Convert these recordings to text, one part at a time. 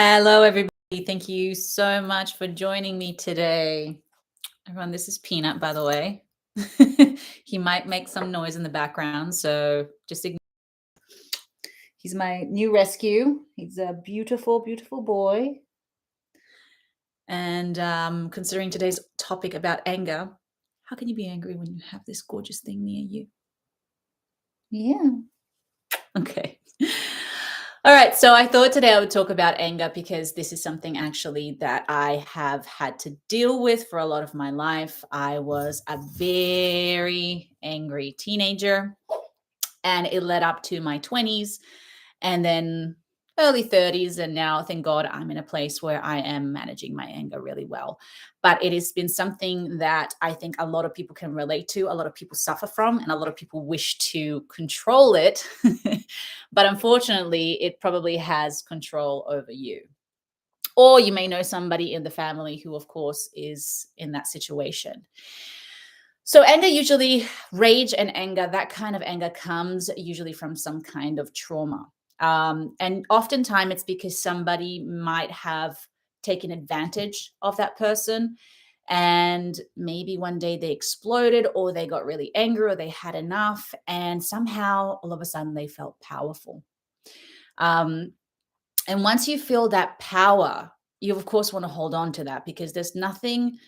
Hello, everybody. Thank you so much for joining me today. Everyone, this is Peanut, by the way. He might make some noise in the background, so just ignore. He's my new rescue. He's a beautiful, beautiful boy. And considering today's topic about anger, how can you be angry when you have this gorgeous thing near you? Yeah. Okay. All right. So I thought today I would talk about anger because this is something actually that I have had to deal with for a lot of my life. I was a very angry teenager and it led up to my 20s and then early 30s. And now, thank God, I'm in a place where I am managing my anger really well. But it has been something that I think a lot of people can relate to, a lot of people suffer from, and a lot of people wish to control it. But unfortunately, it probably has control over you. Or you may know somebody in the family who, of course, is in that situation. So, anger usually, rage and anger, that kind of anger comes usually from some kind of trauma. And oftentimes it's because somebody might have taken advantage of that person. And maybe one day they exploded or they got really angry or they had enough. And somehow all of a sudden they felt powerful. Um, and once you feel that power, you of course want to hold on to that because there's nothing,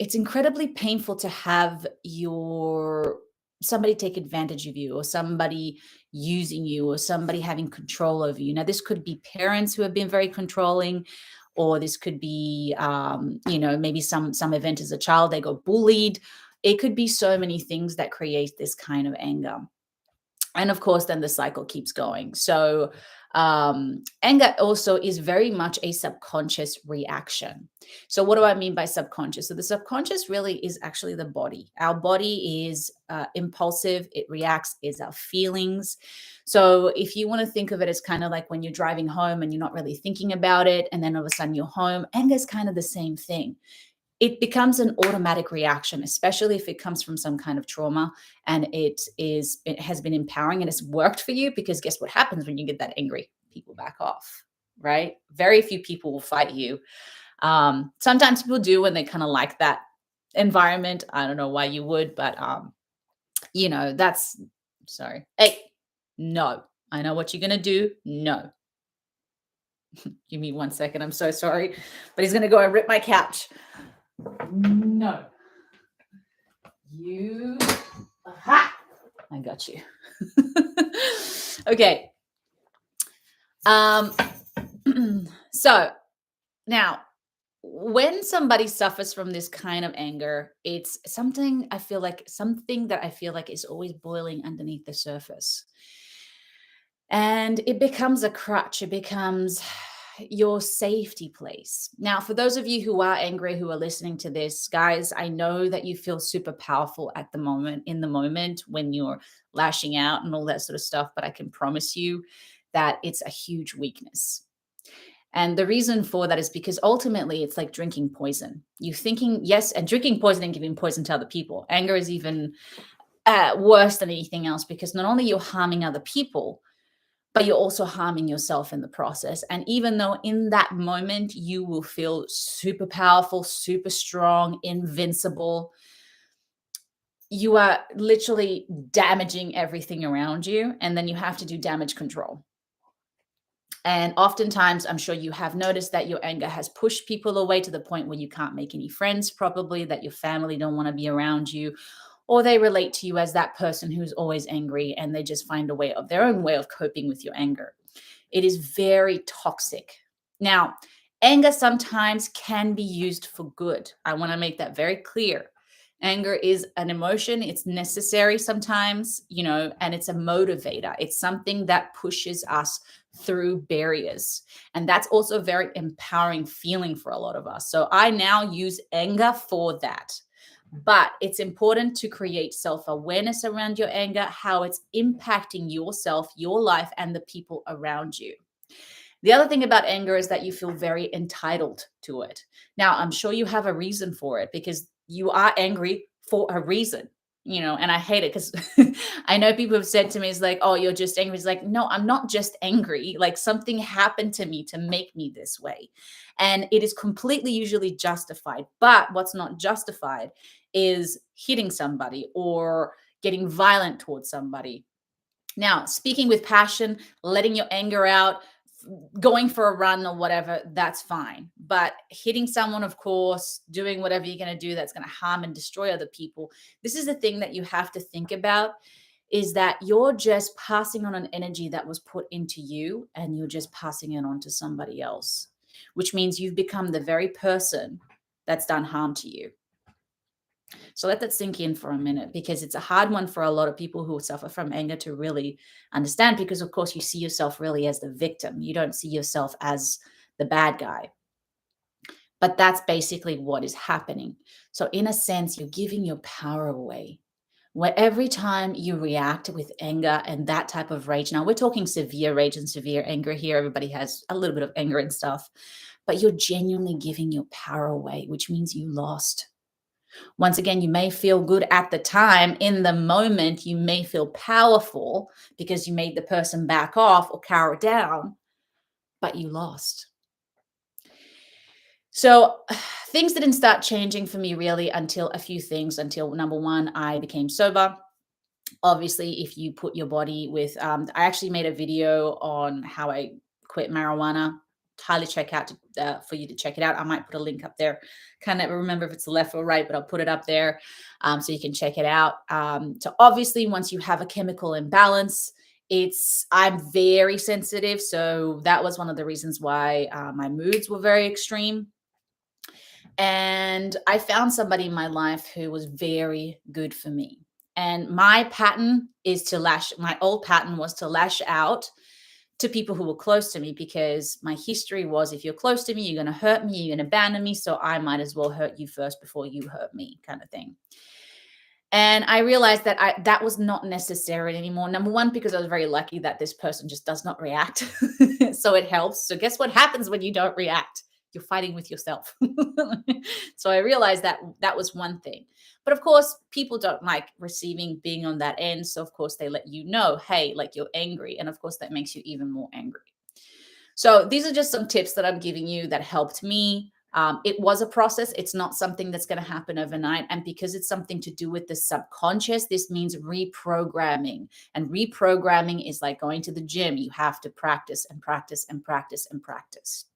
it's incredibly painful to have your somebody take advantage of you or somebody using you or somebody having control over you. Now this could be parents who have been very controlling, or this could be maybe some event as a child they got bullied. It could be so many things that create this kind of anger, and of course then the cycle keeps going. So anger also is very much a subconscious reaction. So what do I mean by subconscious? So the subconscious really is actually the body. Our body is impulsive, it reacts, is our feelings. So if you want to think of it as kind of like when you're driving home and you're not really thinking about it, and then all of a sudden you're home, anger is kind of the same thing. It becomes an automatic reaction, especially if it comes from some kind of trauma and it has been empowering and it's worked for you, because guess what happens when you get that angry? People back off, right? Very few people will fight you. Sometimes people do when they kind of like that environment. I don't know why you would, but that's sorry. Hey, no. I know what you're gonna do. No. Give me 1 second. I'm so sorry. But he's gonna go and rip my couch. No. You. Aha! I got you. Okay. So now, when somebody suffers from this kind of anger, it's something that I feel like is always boiling underneath the surface. And it becomes a crutch. It becomes your safety place. Now, for those of you who are angry, who are listening to this, guys, I know that you feel super powerful at the moment, in the moment when you're lashing out and all that sort of stuff. But I can promise you that it's a huge weakness. And the reason for that is because ultimately it's like drinking poison. You thinking, yes, and drinking poison and giving poison to other people. Anger is even worse than anything else, because not only you're harming other people, but you're also harming yourself in the process. And even though in that moment you will feel super powerful, super strong, invincible, you are literally damaging everything around you. And then you have to do damage control. And oftentimes, I'm sure you have noticed that your anger has pushed people away to the point where you can't make any friends, probably, that your family don't want to be around you, or they relate to you as that person who's always angry and they just find their own way of coping with your anger. It is very toxic. Now, anger sometimes can be used for good. I want to make that very clear. Anger is an emotion. It's necessary sometimes, and it's a motivator. It's something that pushes us through barriers. And that's also a very empowering feeling for a lot of us. So I now use anger for that. But it's important to create self-awareness around your anger, how it's impacting yourself, your life, and the people around you. The other thing about anger is that you feel very entitled to it. Now, I'm sure you have a reason for it, because you are angry for a reason. and I hate it because I know people have said to me, it's like, oh, you're just angry. It's like, no, I'm not just angry. Like something happened to me to make me this way. And it is completely usually justified. But what's not justified is hitting somebody or getting violent towards somebody. Now, speaking with passion, letting your anger out, going for a run or whatever, that's fine. But hitting someone, of course, doing whatever you're going to do that's going to harm and destroy other people. This is the thing that you have to think about, is that you're just passing on an energy that was put into you and you're just passing it on to somebody else, which means you've become the very person that's done harm to you. So let that sink in for a minute, because it's a hard one for a lot of people who suffer from anger to really understand, because of course you see yourself really as the victim. You don't see yourself as the bad guy. But that's basically what is happening. So in a sense, you're giving your power away. Where every time you react with anger and that type of rage, now we're talking severe rage and severe anger here. Everybody has a little bit of anger and stuff, but you're genuinely giving your power away, which means you lost. Once again, you may feel good at the time. In the moment, you may feel powerful because you made the person back off or cower down, but you lost. So things didn't start changing for me really until a few things. Until number one, I became sober. Obviously, if you put your body with, I actually made a video on how I quit marijuana. Highly check out for you to check it out. I might put a link up there. Can't never remember if it's left or right, but I'll put it up there so you can check it out. So obviously, once you have a chemical imbalance, I'm very sensitive. So that was one of the reasons why my moods were very extreme. And I found somebody in my life who was very good for me. And my old pattern was to lash out to people who were close to me, because my history was, if you're close to me, you're going to hurt me, you're going to abandon me. So I might as well hurt you first before you hurt me, kind of thing. And I realized that that was not necessary anymore. Number one, because I was very lucky that this person just does not react. So it helps. So guess what happens when you don't react? You're fighting with yourself. So I realized that that was one thing. But of course, people don't like being on that end. So of course, they let you know, hey, like you're angry. And of course, that makes you even more angry. So these are just some tips that I'm giving you that helped me. It was a process. It's not something that's going to happen overnight. And because it's something to do with the subconscious, this means reprogramming. And reprogramming is like going to the gym. You have to practice and practice and practice and practice.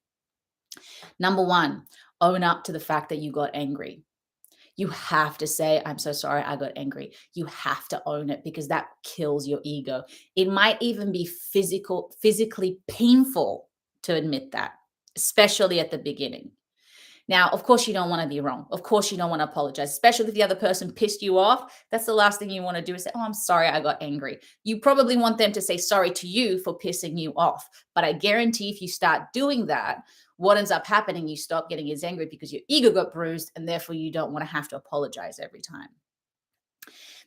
Number one, own up to the fact that you got angry. You have to say, I'm so sorry, I got angry. You have to own it, because that kills your ego. It might even be physically painful to admit that, especially at the beginning. Now, of course, you don't want to be wrong. Of course, you don't want to apologize, especially if the other person pissed you off. That's the last thing you want to do, is say, oh, I'm sorry, I got angry. You probably want them to say sorry to you for pissing you off. But I guarantee if you start doing that, what ends up happening, you stop getting as angry because your ego got bruised, and therefore you don't want to have to apologize every time.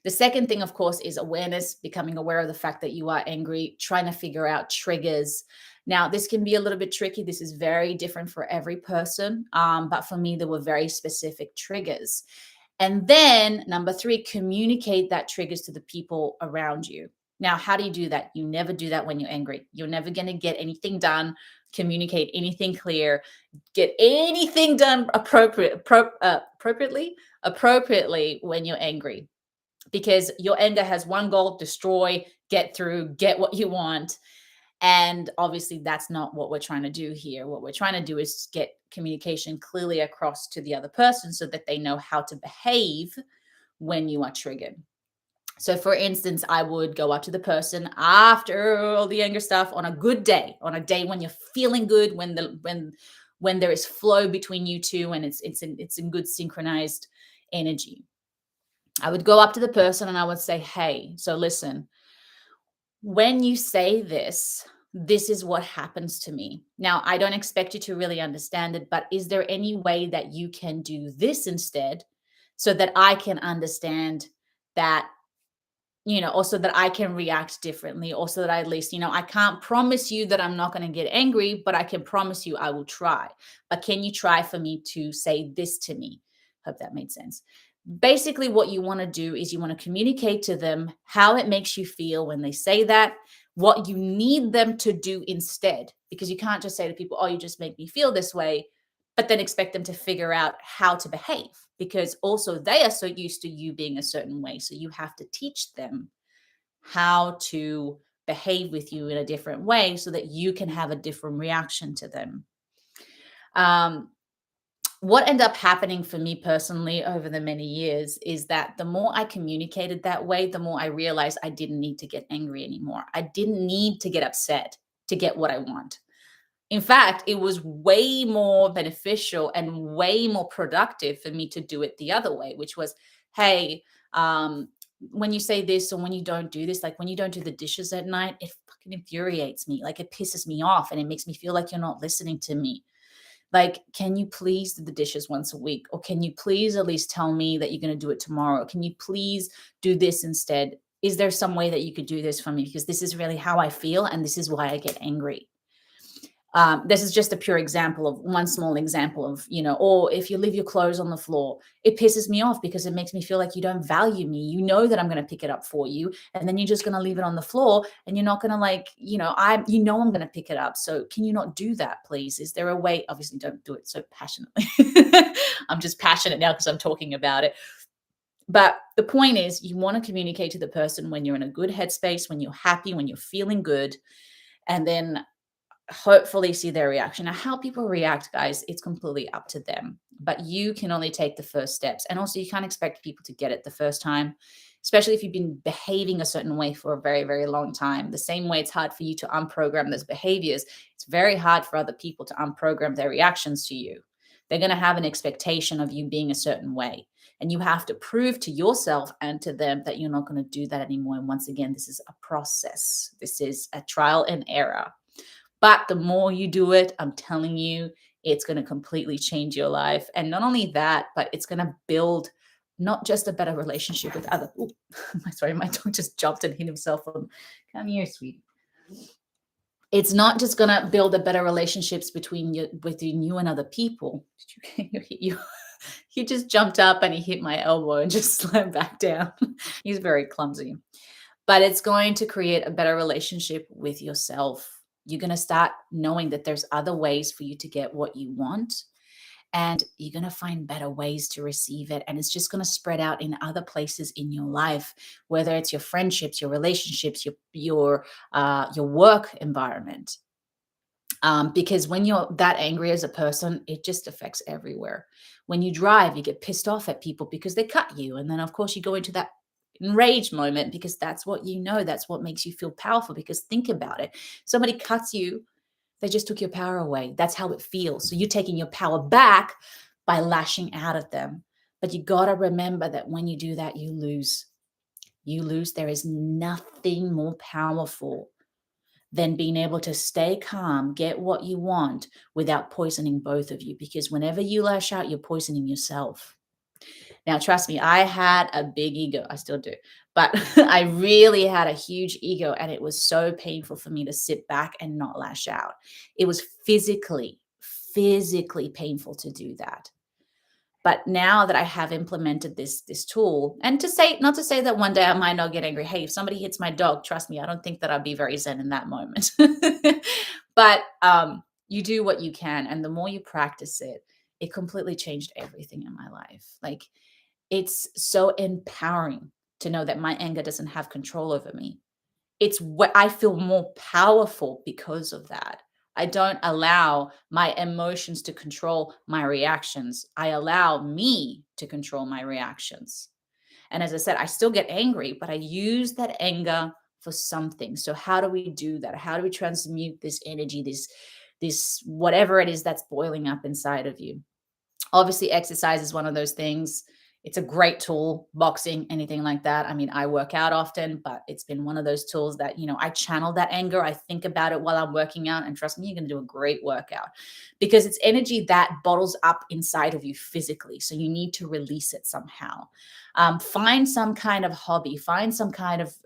The second thing, of course, is awareness, becoming aware of the fact that you are angry, trying to figure out triggers. Now, this can be a little bit tricky. This is very different for every person. But for me, there were very specific triggers. And then number three, communicate that triggers to the people around you. Now, how do you do that? You never do that when you're angry. You're never going to get anything done, communicate anything clear, get anything done appropriately when you're angry, because your anger has one goal: destroy, get through, get what you want. And obviously, that's not what we're trying to do here. What we're trying to do is get communication clearly across to the other person so that they know how to behave when you are triggered. So for instance, I would go up to the person after all the anger stuff on a good day, on a day when you're feeling good, when there is flow between you two and it's in good synchronized energy. I would go up to the person and I would say, hey, so listen, when you say this, this is what happens to me. Now, I don't expect you to really understand it, but is there any way that you can do this instead so that I can understand that, also that I can react differently, or so that I at least, I can't promise you that I'm not going to get angry, but I can promise you I will try. But can you try for me to say this to me? Hope that made sense. Basically, what you want to do is you want to communicate to them how it makes you feel when they say that, what you need them to do instead, because you can't just say to people, oh, you just make me feel this way, but then expect them to figure out how to behave, because also they are so used to you being a certain way. So you have to teach them how to behave with you in a different way so that you can have a different reaction to them. Um, what ended up happening for me personally over the many years is that the more I communicated that way, the more I realized I didn't need to get angry anymore. I didn't need to get upset to get what I want. In fact, it was way more beneficial and way more productive for me to do it the other way, which was, hey, when you say this or when you don't do this, like when you don't do the dishes at night, it fucking infuriates me. Like it pisses me off and it makes me feel like you're not listening to me. Like, can you please do the dishes once a week? Or can you please at least tell me that you're going to do it tomorrow? Can you please do this instead? Is there some way that you could do this for me? Because this is really how I feel. And this is why I get angry. This is just a pure example of one small example of, or if you leave your clothes on the floor, it pisses me off because it makes me feel like you don't value me. You know that I'm going to pick it up for you, and then you're just going to leave it on the floor, and you're not going to I'm going to pick it up. So can you not do that, please? Is there a way? Obviously, don't do it so passionately. I'm just passionate now because I'm talking about it. But the point is, you want to communicate to the person when you're in a good headspace, when you're happy, when you're feeling good, and then hopefully see their reaction. Now, how people react, guys, it's completely up to them, but you can only take the first steps. And also, you can't expect people to get it the first time, especially if you've been behaving a certain way for a very, very long time. The same way it's hard for you to unprogram those behaviors, it's very hard for other people to unprogram their reactions to you. They're going to have an expectation of you being a certain way. And you have to prove to yourself and to them that you're not going to do that anymore. And once again, this is a process, this is a trial and error. But the more you do it, I'm telling you, it's going to completely change your life. And not only that, but it's going to build not just a better relationship with other. Ooh, sorry, my dog just jumped and hit himself on. Come here, sweetie. It's not just going to build a better relationships between you and other people. Did you hit you? He just jumped up and he hit my elbow and just slammed back down. He's very clumsy. But it's going to create a better relationship with yourself. You're going to start knowing that there's other ways for you to get what you want, and you're going to find better ways to receive it. And it's just going to spread out in other places in your life, whether it's your friendships, your relationships, your work environment. Because when you're that angry as a person, it just affects everywhere. When you drive, you get pissed off at people because they cut you. And then, of course, you go into that enraged moment because that's what you know. That's what makes you feel powerful. Because think about it. Somebody cuts you, they just took your power away. That's how it feels. So you're taking your power back by lashing out at them. But you got to remember that when you do that, you lose. You lose. There is nothing more powerful than being able to stay calm, get what you want without poisoning both of you. Because whenever you lash out, you're poisoning yourself. Now, trust me, I had a big ego. I still do. But I really had a huge ego, and it was so painful for me to sit back and not lash out. It was physically painful to do that. But now that I have implemented this tool, and not to say that one day I might not get angry. Hey, if somebody hits my dog, trust me, I don't think that I'd be very zen in that moment. But you do what you can, and the more you practice it, it completely changed everything in my life. Like, it's so empowering to know that my anger doesn't have control over me. It's what I feel more powerful because of that. I don't allow my emotions to control my reactions. I allow me to control my reactions. And as I said, I still get angry, but I use that anger for something. So how do we do that? How do we transmute this energy, this whatever it is that's boiling up inside of you? Obviously, exercise is one of those things. It's a great tool, boxing, anything like that. I mean, I work out often, but it's been one of those tools that, I channel that anger. I think about it while I'm working out, and trust me, you're going to do a great workout because it's energy that bottles up inside of you physically. So you need to release it somehow. Find some kind of hobby, find some kind of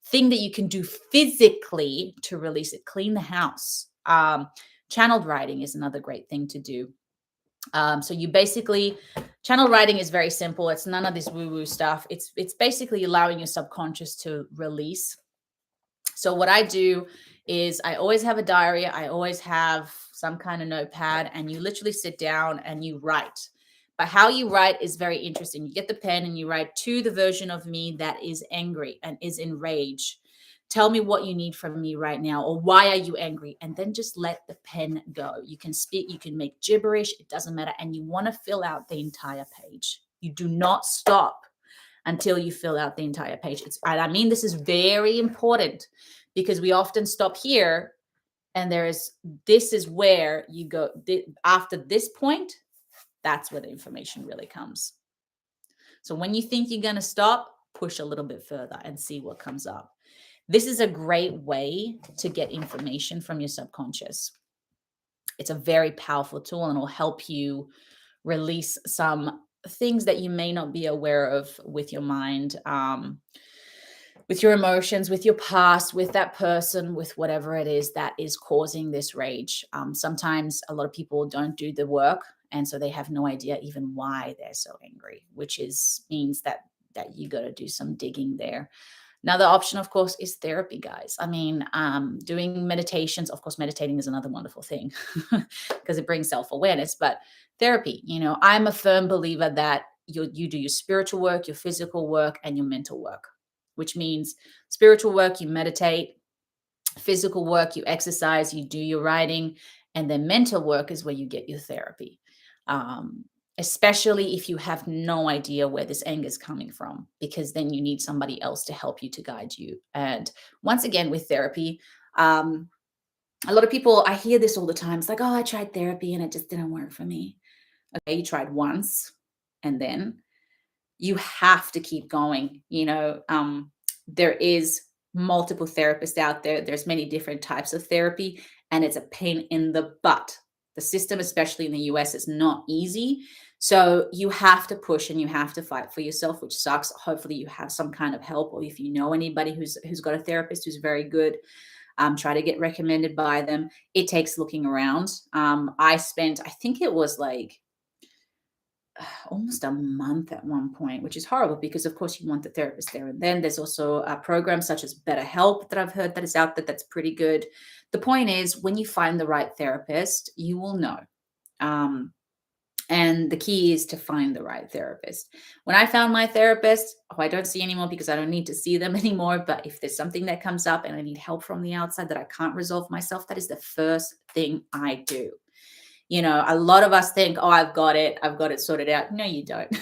thing that you can do physically to release it. Clean the house. Channeled writing is another great thing to do. So you basically, channel writing is very simple. It's none of this woo-woo stuff. It's basically allowing your subconscious to release. So what I do is I always have a diary. I always have some kind of notepad, and you literally sit down and you write. But how you write is very interesting. You get the pen and you write, to the version of me that is angry and is enraged. Tell me what you need from me right now, or why are you angry? And then just let the pen go. You can speak, you can make gibberish, it doesn't matter. And you want to fill out the entire page. You do not stop until you fill out the entire page. And I mean, this is very important because we often stop here, and this is where you go. After this point, that's where the information really comes. So when you think you're going to stop, push a little bit further and see what comes up. This is a great way to get information from your subconscious. It's a very powerful tool, and it'll help you release some things that you may not be aware of with your mind, with your emotions, with your past, with that person, with whatever it is that is causing this rage. Sometimes a lot of people don't do the work, and so they have no idea even why they're so angry, which means that you got to do some digging there. Another option, of course, is therapy, guys. I mean, doing meditations, of course, meditating is another wonderful thing because it brings self-awareness, but therapy, I'm a firm believer that you do your spiritual work, your physical work, and your mental work, which means spiritual work, you meditate, physical work, you exercise, you do your writing, and then mental work is where you get your therapy. Especially if you have no idea where this anger is coming from, because then you need somebody else to help you, to guide you. And once again, with therapy, a lot of people, I hear this all the time. It's like, oh, I tried therapy and it just didn't work for me. Okay, you tried once, and then you have to keep going. There is multiple therapists out there. There's many different types of therapy, and it's a pain in the butt. The system, especially in the US, is not easy. So you have to push and you have to fight for yourself, which sucks. Hopefully you have some kind of help, or if you know anybody who's got a therapist who's very good, try to get recommended by them. It takes looking around. I think it was like almost a month at one point, which is horrible because, of course, you want the therapist there. And then there's also a program such as BetterHelp that I've heard that is out there that's pretty good. The point is, when you find the right therapist, you will know. And the key is to find the right therapist. When I found my therapist, who I don't see anymore because I don't need to see them anymore, but if there's something that comes up and I need help from the outside that I can't resolve myself, that is the first thing I do. A lot of us think, oh, I've got it sorted out. No, you don't.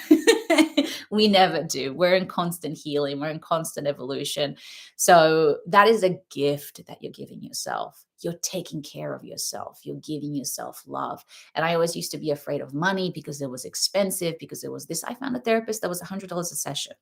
We never do. We're in constant healing. We're in constant evolution. So that is a gift that you're giving yourself. You're taking care of yourself. You're giving yourself love. And I always used to be afraid of money because it was expensive, because it was this. I found a therapist that was $100 a session.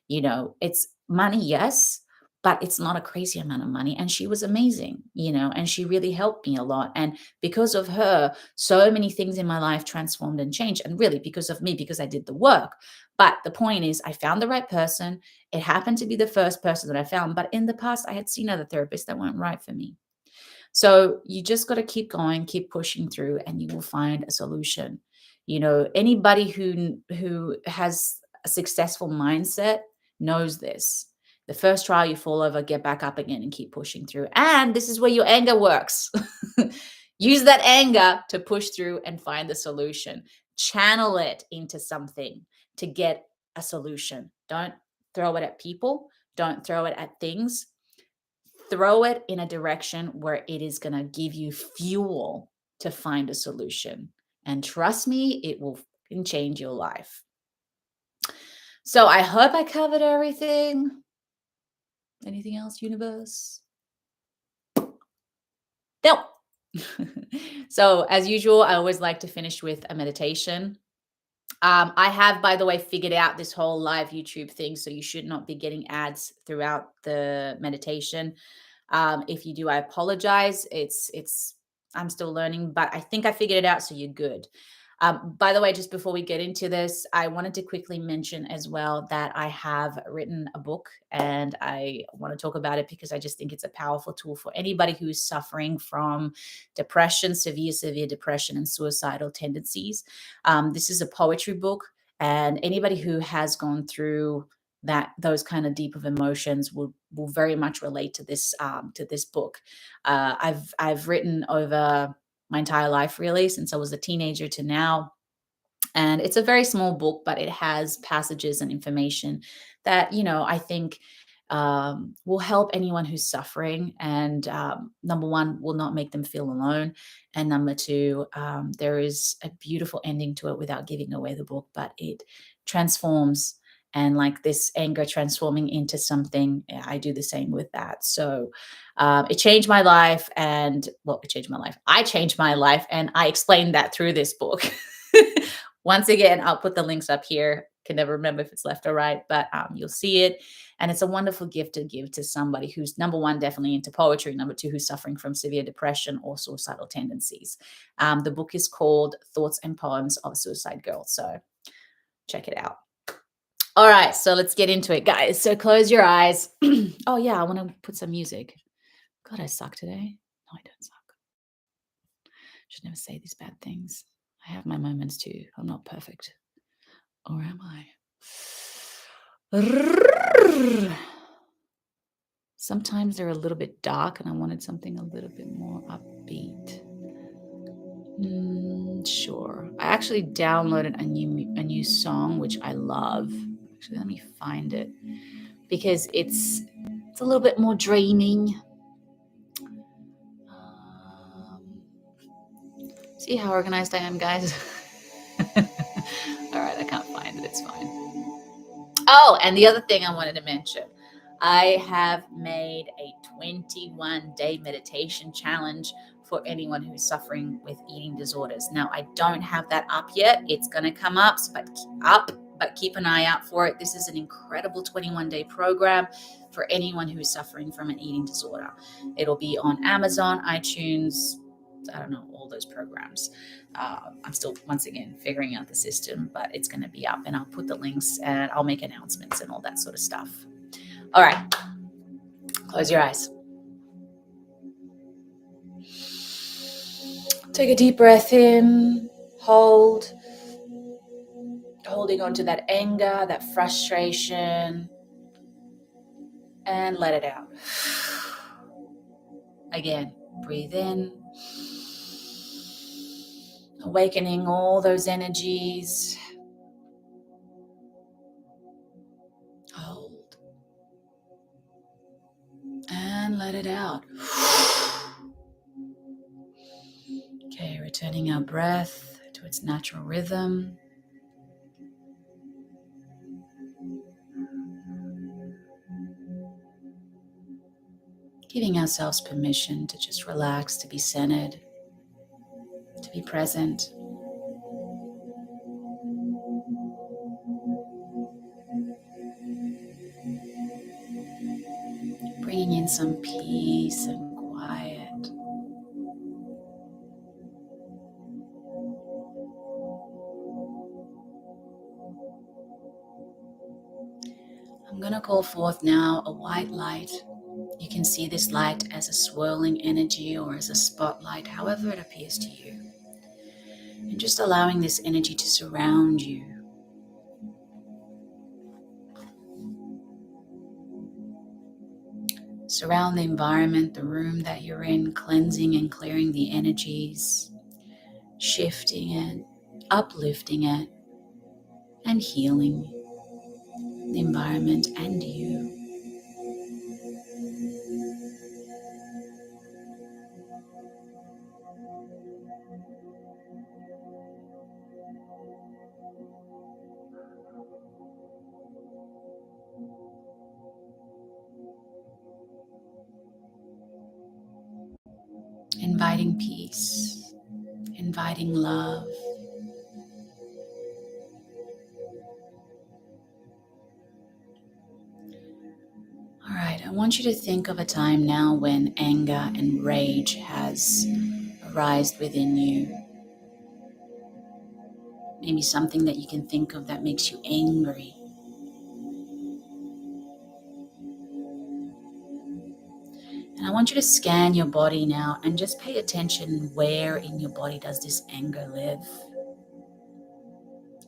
It's money, yes, but it's not a crazy amount of money. And she was amazing, and she really helped me a lot. And because of her, so many things in my life transformed and changed. And really because of me, because I did the work. But the point is, I found the right person. It happened to be the first person that I found. But in the past, I had seen other therapists that weren't right for me. So you just got to keep going, keep pushing through, and you will find a solution. Anybody who has a successful mindset knows this. The first trial you fall over, get back up again and keep pushing through. And this is where your anger works. Use that anger to push through and find the solution. Channel it into something to get a solution. Don't throw it at people. Don't throw it at things. Throw it in a direction where it is going to give you fuel to find a solution. And trust me, it will change your life. So I hope I covered everything. Anything else, universe? No. So as usual, I always like to finish with a meditation. I have, by the way, figured out this whole live YouTube thing, so you should not be getting ads throughout the meditation. If you do, I apologize. I'm still learning, but I think I figured it out, so you're good. By the way, just before we get into this, I wanted to quickly mention as well that I have written a book, and I want to talk about it because I just think it's a powerful tool for anybody who's suffering from depression, severe depression, and suicidal tendencies. This is a poetry book, and anybody who has gone through those kind of deep of emotions will very much relate to this book. I've written over my entire life, really, since I was a teenager to now. And it's a very small book, but it has passages and information that, I think will help anyone who's suffering. And number one, will not make them feel alone. And number two, there is a beautiful ending to it without giving away the book, but it transforms. And like this anger transforming into something, I do the same with that. So it changed my life. And well, it changed my life. I changed my life. And I explained that through this book. Once again, I'll put the links up here. Can never remember if it's left or right, but you'll see it. And it's a wonderful gift to give to somebody who's, number one, definitely into poetry. Number two, who's suffering from severe depression or suicidal tendencies. The book is called Thoughts and Poems of a Suicide Girl. So check it out. All right, so let's get into it, guys. So close your eyes. Oh, yeah, I want to put some music. God, I suck today. No, I don't suck. Should never say these bad things. I have my moments too. I'm not perfect. Or am I? Sometimes they're a little bit dark and I wanted something a little bit more upbeat. Sure. I actually downloaded a new song, which I love. Actually, let me find it because it's a little bit more draining. See how organized I am, guys? All right, I can't find it. It's fine. Oh, and the other thing I wanted to mention, I have made a 21-day meditation challenge for anyone who's suffering with eating disorders. Now, I don't have that up yet. It's going to come up, but keep an eye out for it. This is an incredible 21-day program for anyone who's suffering from an eating disorder. It'll be on Amazon, iTunes, I don't know, all those programs. I'm still, once again, figuring out the system, but it's going to be up and I'll put the links and I'll make announcements and all that sort of stuff. All right. Close your eyes. Take a deep breath in, holding on to that anger, that frustration, and let it out. Again, breathe in. Awakening all those energies. Hold. And let it out. Okay, returning our breath to its natural rhythm. Giving ourselves permission to just relax, to be centered, to be present. Bringing in some peace and quiet. I'm going to call forth now a white light. You can see this light as a swirling energy or as a spotlight, however it appears to you. And just allowing this energy to surround you. Surround the environment, the room that you're in, cleansing and clearing the energies, shifting it, uplifting it, and healing the environment and you. Inviting peace, inviting love. All right, I want you to think of a time now when anger and rage has arisen within you. Maybe something that you can think of that makes you angry. And I want you to scan your body now and just pay attention, where in your body does this anger live?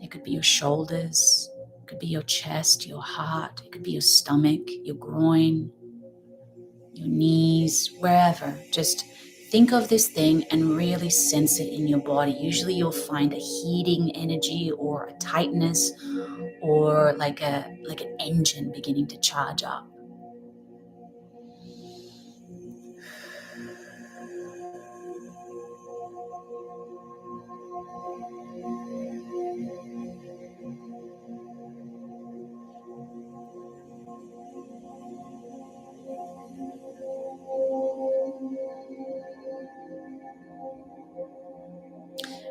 It could be your shoulders, it could be your chest, your heart, it could be your stomach, your groin, your knees, wherever. Just think of this thing and really sense it in your body. Usually you'll find a heating energy or a tightness or like an engine beginning to charge up.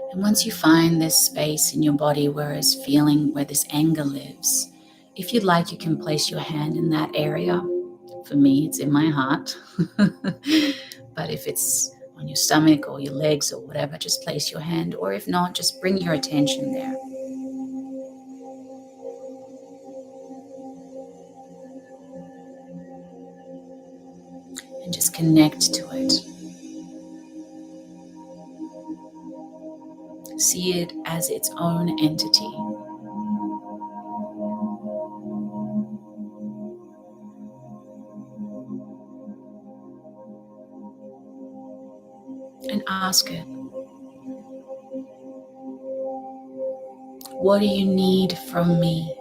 And once you find this space in your body where this anger lives, if you'd like, you can place your hand in that area. For me, it's in my heart. But if it's on your stomach or your legs or whatever, just place your hand. Or if not, just bring your attention there. And just connect to it. See it as its own entity. And ask it, what do you need from me?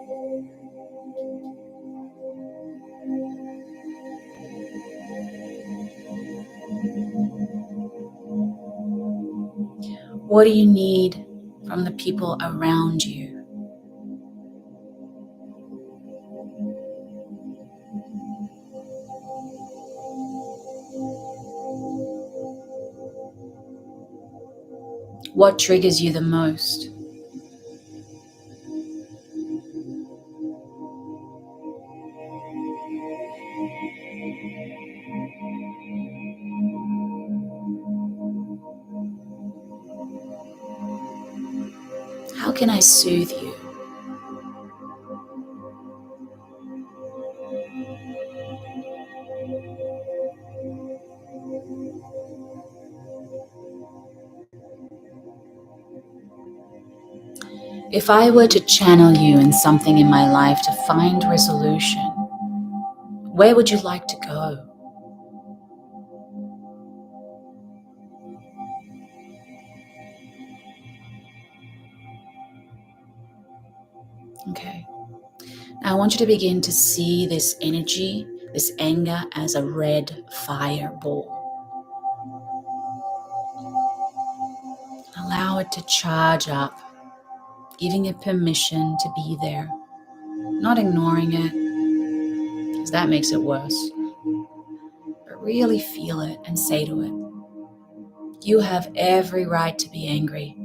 What do you need from the people around you? What triggers you the most? How can I soothe you? If I were to channel you in something in my life to find resolution, where would you like to go? Okay. Now I want you to begin to see this energy, this anger, as a red fireball. Allow it to charge up, giving it permission to be there, not ignoring it, because that makes it worse. But really feel it and say to it, you have every right to be angry.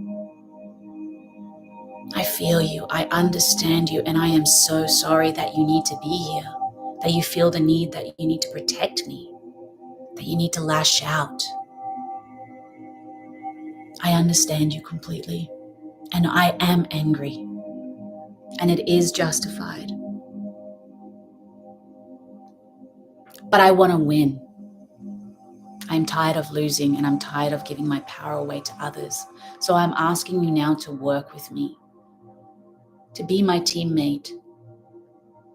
I feel you, I understand you, and I am so sorry that you need to be here, that you feel the need that you need to protect me, that you need to lash out. I understand you completely, and I am angry, and it is justified. But I want to win. I'm tired of losing, and I'm tired of giving my power away to others. So I'm asking you now to work with me, to be my teammate,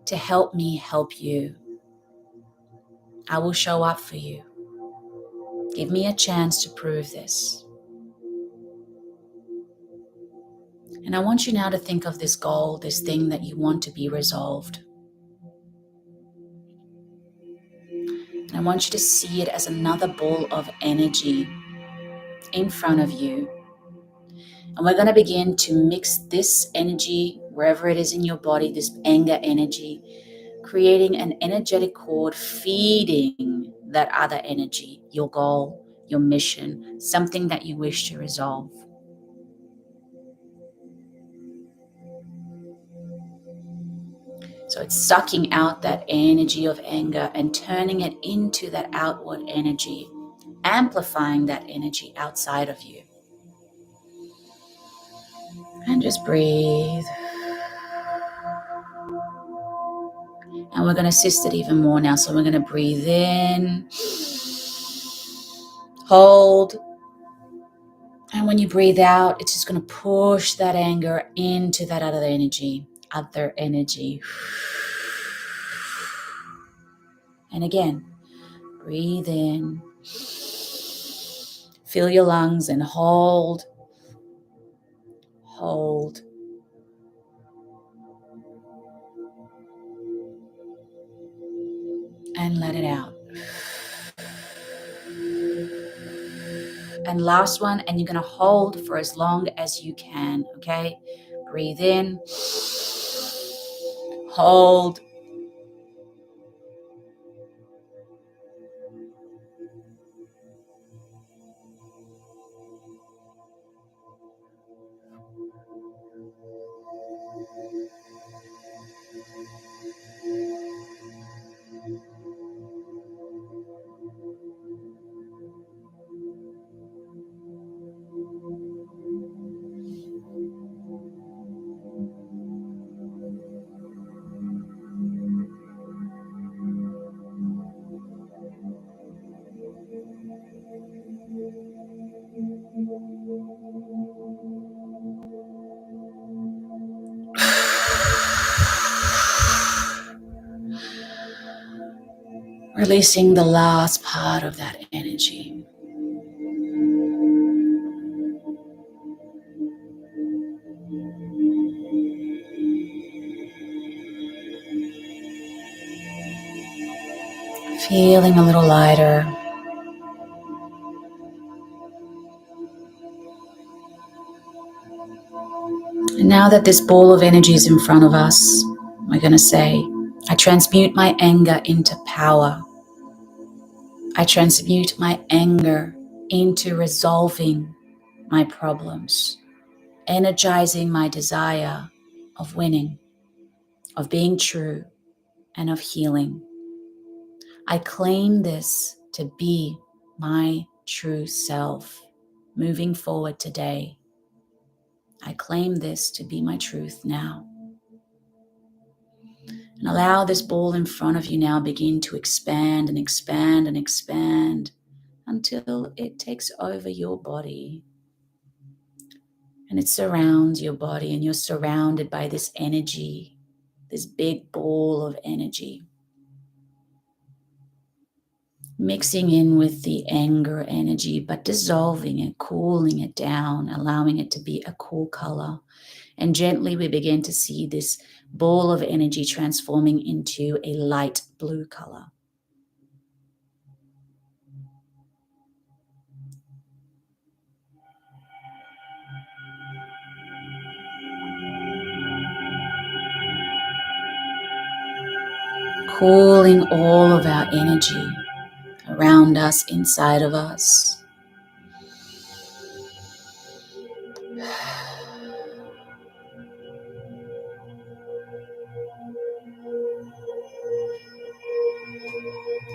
to help me help you. I will show up for you. Give me a chance to prove this. And I want you now to think of this goal, this thing that you want to be resolved. And I want you to see it as another ball of energy in front of you. And we're going to begin to mix this energy, wherever it is in your body, this anger energy, creating an energetic cord feeding that other energy, your goal, your mission, something that you wish to resolve. So it's sucking out that energy of anger and turning it into that outward energy, amplifying that energy outside of you. And just breathe. And we're going to assist it even more now. So we're going to breathe in, hold. And when you breathe out, it's just going to push that anger into that other energy. And again, breathe in, fill your lungs and hold, and let it out. And last one, and you're going to hold for as long as you can, okay? Breathe in, hold, releasing the last part of that energy. Feeling a little lighter. And now that this ball of energy is in front of us, we're going to say, I transmute my anger into power. I transmute my anger into resolving my problems, energizing my desire of winning, of being true, and of healing. I claim this to be my true self moving forward today. I claim this to be my truth now. And allow this ball in front of you now begin to expand and expand and expand until it takes over your body. And it surrounds your body, and you're surrounded by this energy, this big ball of energy, mixing in with the anger energy, but dissolving it, cooling it down, allowing it to be a cool color. And gently we begin to see this ball of energy transforming into a light blue color. Cooling all of our energy around us, inside of us.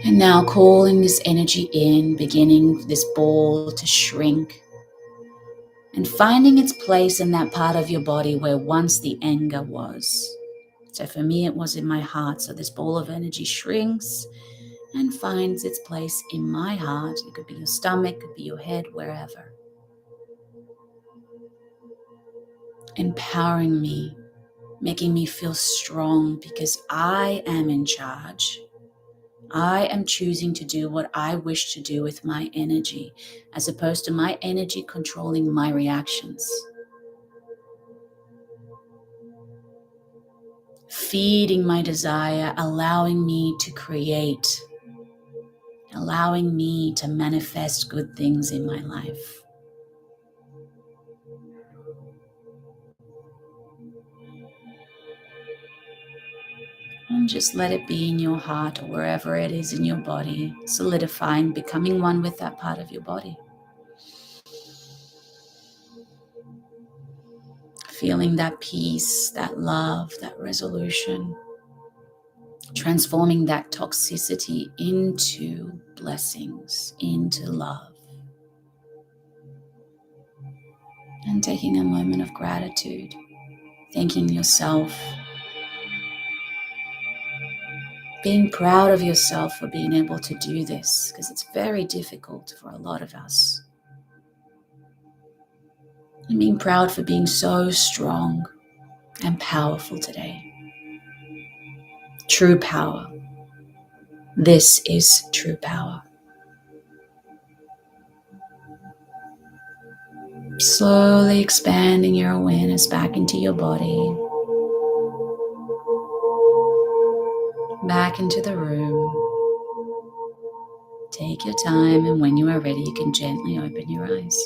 And now calling this energy in, beginning this ball to shrink and finding its place in that part of your body where once the anger was. So for me, it was in my heart. So this ball of energy shrinks and finds its place in my heart. It could be your stomach, it could be your head, wherever. Empowering me, making me feel strong because I am in charge. I am choosing to do what I wish to do with my energy, as opposed to my energy controlling my reactions. Feeding my desire, allowing me to create, allowing me to manifest good things in my life. And just let it be in your heart or wherever it is in your body, solidifying, becoming one with that part of your body. Feeling that peace, that love, that resolution. Transforming that toxicity into blessings, into love. And taking a moment of gratitude, thanking yourself, being proud of yourself for being able to do this, because it's very difficult for a lot of us. And being proud for being so strong and powerful today. True power. This is true power. Slowly expanding your awareness back into your body, back into the room. Take your time, and when you are ready, you can gently open your eyes.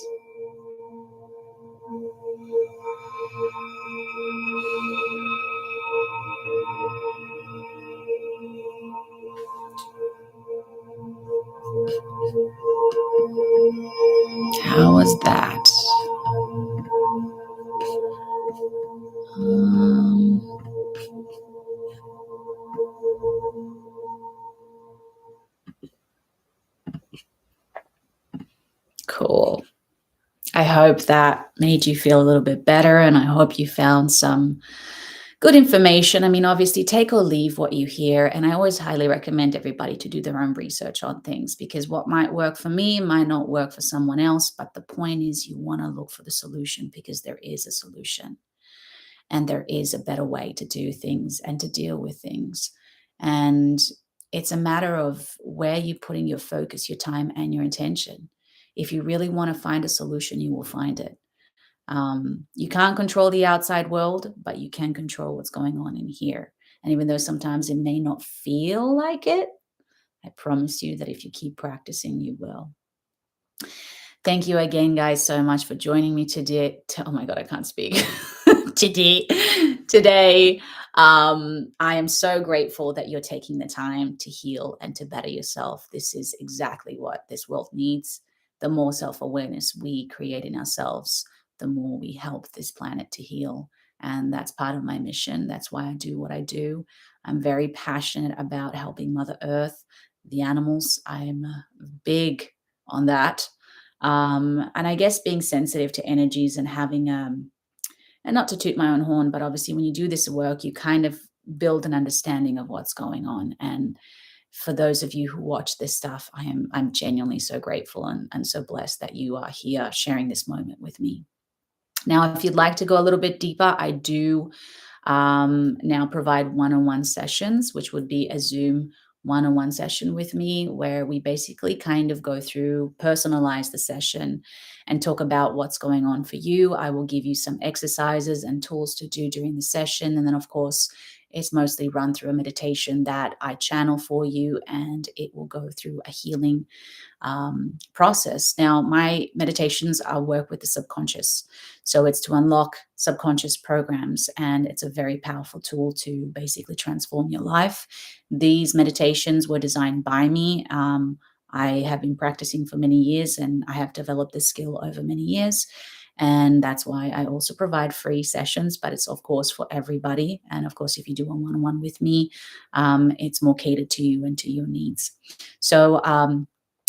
How was that? Cool. I hope that made you feel a little bit better, and I hope you found some good information. I mean, obviously, take or leave what you hear. And I always highly recommend everybody to do their own research on things, because what might work for me might not work for someone else. But the point is, you want to look for the solution, because there is a solution and there is a better way to do things and to deal with things. And it's a matter of where you're putting your focus, your time, and your intention. If you really want to find a solution, you will find it. You can't control the outside world, but you can control what's going on in here. And even though sometimes it may not feel like it, I promise you that if you keep practicing, you will. Thank you again, guys, so much for joining me today. Oh my God, I can't speak. Today, I am so grateful that you're taking the time to heal and to better yourself. This is exactly what this world needs. The more self-awareness we create in ourselves, the more we help this planet to heal. And that's part of my mission. That's why I do what I do. I'm very passionate about helping Mother Earth, the animals. I'm big on that. And I guess being sensitive to energies and having and not to toot my own horn, but obviously when you do this work, you kind of build an understanding of what's going on. And for those of you who watch this stuff, I'm genuinely so grateful and so blessed that you are here sharing this moment with me. Now, if you'd like to go a little bit deeper, I do now provide one-on-one sessions, which would be a Zoom one-on-one session with me, where we basically kind of go through, personalize the session and talk about what's going on for you. I will give you some exercises and tools to do during the session. And then, of course, it's mostly run through a meditation that I channel for you, and it will go through a healing process. Now, my meditations, I work with the subconscious. So it's to unlock subconscious programs, and it's a very powerful tool to basically transform your life. These meditations were designed by me. I have been practicing for many years, and I have developed this skill over many years. And that's why I also provide free sessions, but it's, of course, for everybody. And of course, if you do a one-on-one with me, it's more catered to you and to your needs. So,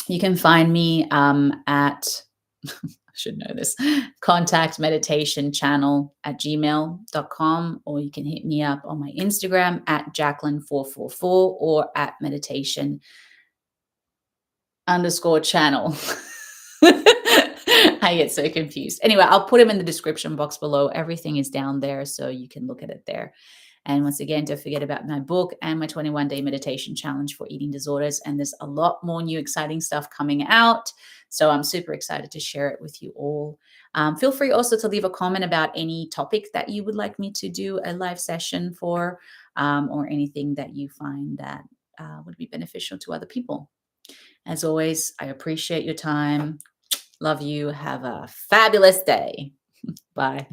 you can find me at, I should know this, contactmeditationchannel at gmail.com, or you can hit me up on my Instagram at Jacqueline444 or at meditation_channel. I get so confused. Anyway, I'll put them in the description box below. Everything is down there, so you can look at it there. And once again, don't forget about my book and my 21-day meditation challenge for eating disorders. And there's a lot more new exciting stuff coming out. So I'm super excited to share it with you all. Feel free also to leave a comment about any topic that you would like me to do a live session for, or anything that you find that would be beneficial to other people. As always, I appreciate your time. Love you. Have a fabulous day. Bye.